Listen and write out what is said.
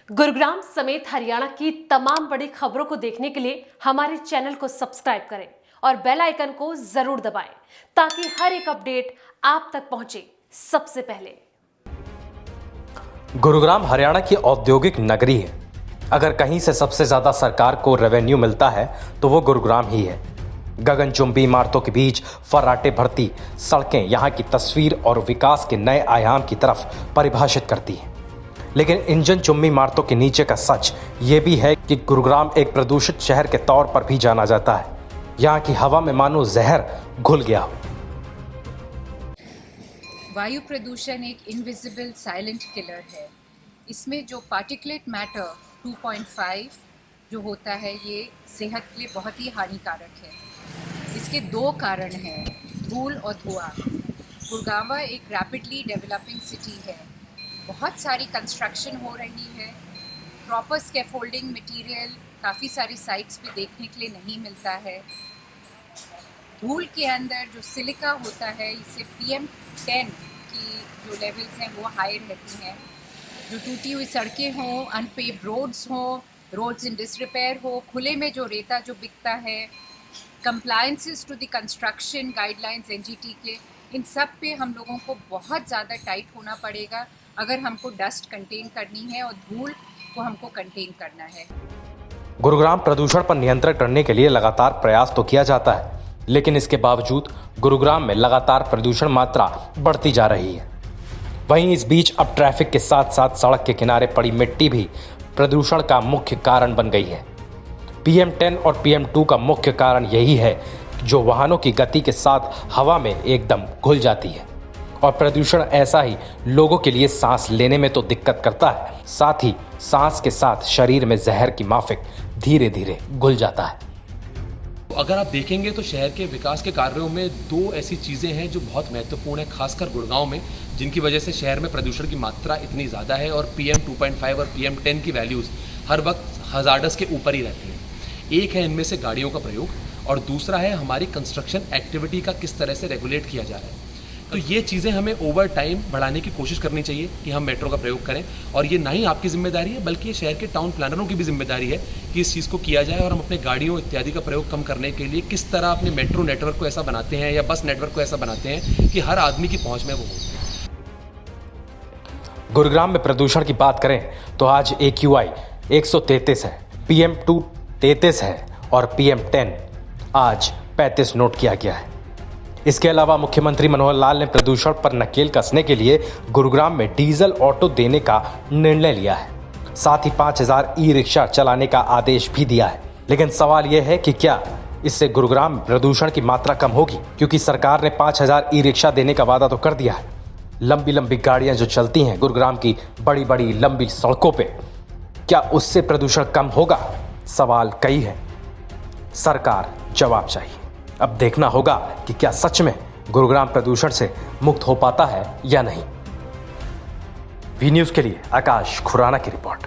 गुरुग्राम समेत हरियाणा की तमाम बड़ी खबरों को देखने के लिए हमारे चैनल को सब्सक्राइब करें और बेल आइकन को जरूर दबाएं ताकि हर एक अपडेट आप तक पहुंचे सबसे पहले। गुरुग्राम हरियाणा की औद्योगिक नगरी है। अगर कहीं से सबसे ज्यादा सरकार को रेवेन्यू मिलता है तो वो गुरुग्राम ही है। गगनचुंबी इमारतों के बीच फर्राटे भरती सड़कें यहां की तस्वीर और विकास के नए आयाम की तरफ परिभाषित करती हैं। लेकिन इंजन चुम्बी इमारतों के नीचे का सच ये भी है कि गुरुग्राम एक प्रदूषित शहर के तौर पर भी जाना जाता है। यहाँ की हवा में मानो जहर घुल गया हो। वायु प्रदूषण एक इनविजिबल साइलेंट किलर है। इसमें जो पार्टिकुलेट मैटर 2.5 जो होता है ये सेहत के लिए बहुत ही हानिकारक है। इसके दो कारण हैं, धूल और धुआं। गुड़गांव एक रैपिडली डेवलपिंग सिटी है। बहुत सारी कंस्ट्रक्शन हो रही है। प्रॉपर स्कैफोल्डिंग मटेरियल काफ़ी सारी साइट्स पे देखने के लिए नहीं मिलता है। धूल के अंदर जो सिलिका होता है, इससे PM10 की जो लेवल्स हैं वो हाई रहती हैं। जो टूटी हुई सड़कें हों, अनपेव्ड रोड्स हों, रोड्स इन डिसरिपेयर हो, खुले में जो रेता जो बिकता है, compliances to the construction guidelines NGT के, इन सब पे हम लोगों को बहुत ज़्यादा टाइट होना पड़ेगा अगर हमको डस्ट कंटेन करनी है और धूल को हमको कंटेन करना है। गुरुग्राम प्रदूषण पर नियंत्रण करने के लिए लगातार प्रयास तो किया जाता है, लेकिन इसके बावजूद गुरुग्राम में लगातार प्रदूषण मात्रा बढ़ती जा रही है। वहीं इस बीच अब ट्रैफिक के साथ साथ सड़क के किनारे पड़ी मिट्टी भी प्रदूषण का मुख्य कारण बन गई है। PM10 और PM2 का मुख्य कारण यही है जो वाहनों की गति के साथ हवा में एकदम घुल जाती है और प्रदूषण ऐसा ही लोगों के लिए सांस लेने में तो दिक्कत करता है, साथ ही सांस के साथ शरीर में जहर की माफिक धीरे धीरे घुल जाता है। अगर आप देखेंगे तो शहर के विकास के कार्यों में दो ऐसी चीज़ें हैं जो बहुत महत्वपूर्ण है, खासकर गुड़गांव में, जिनकी वजह से शहर में प्रदूषण की मात्रा इतनी ज़्यादा है और PM2.5 और PM10 की वैल्यूज़ हर वक्त हज़ार्डस के ऊपर ही रहती हैं। एक है इनमें से गाड़ियों का प्रयोग और दूसरा है हमारी कंस्ट्रक्शन एक्टिविटी का किस तरह से रेगुलेट किया जा रहा है। तो ये चीज़ें हमें ओवर टाइम बढ़ाने की कोशिश करनी चाहिए कि हम मेट्रो का प्रयोग करें, और ये ना ही आपकी जिम्मेदारी है बल्कि शहर के टाउन प्लानरों की भी जिम्मेदारी है कि इस चीज़ को किया जाए और हम अपने गाड़ियों इत्यादि का प्रयोग कम करने के लिए किस तरह अपने मेट्रो नेटवर्क को ऐसा बनाते हैं या बस नेटवर्क को ऐसा बनाते हैं कि हर आदमी की पहुँच में वो हो। गुरुग्राम में प्रदूषण की बात करें तो आज AQI 133 है, PM2 33 है और PM10 आज 35 नोट किया गया है। इसके अलावा मुख्यमंत्री मनोहर लाल ने प्रदूषण पर नकेल कसने के लिए गुरुग्राम में डीजल ऑटो देने का निर्णय लिया है। साथ ही 5000 ई-रिक्शा चलाने का आदेश भी दिया है। लेकिन सवाल यह है कि क्या इससे गुरुग्राम में प्रदूषण की मात्रा कम होगी, क्योंकि सरकार ने 5000 ई-रिक्शा देने का वादा तो कर दिया है। लंबी लंबी गाड़ियां जो चलती हैं गुरुग्राम की बड़ी बड़ी लंबी सड़कों पे, क्या उससे प्रदूषण कम होगा? सवाल कई है, सरकार जवाब चाहिए। अब देखना होगा कि क्या सच में गुरुग्राम प्रदूषण से मुक्त हो पाता है या नहीं। वी न्यूज़ के लिए आकाश खुराना की रिपोर्ट।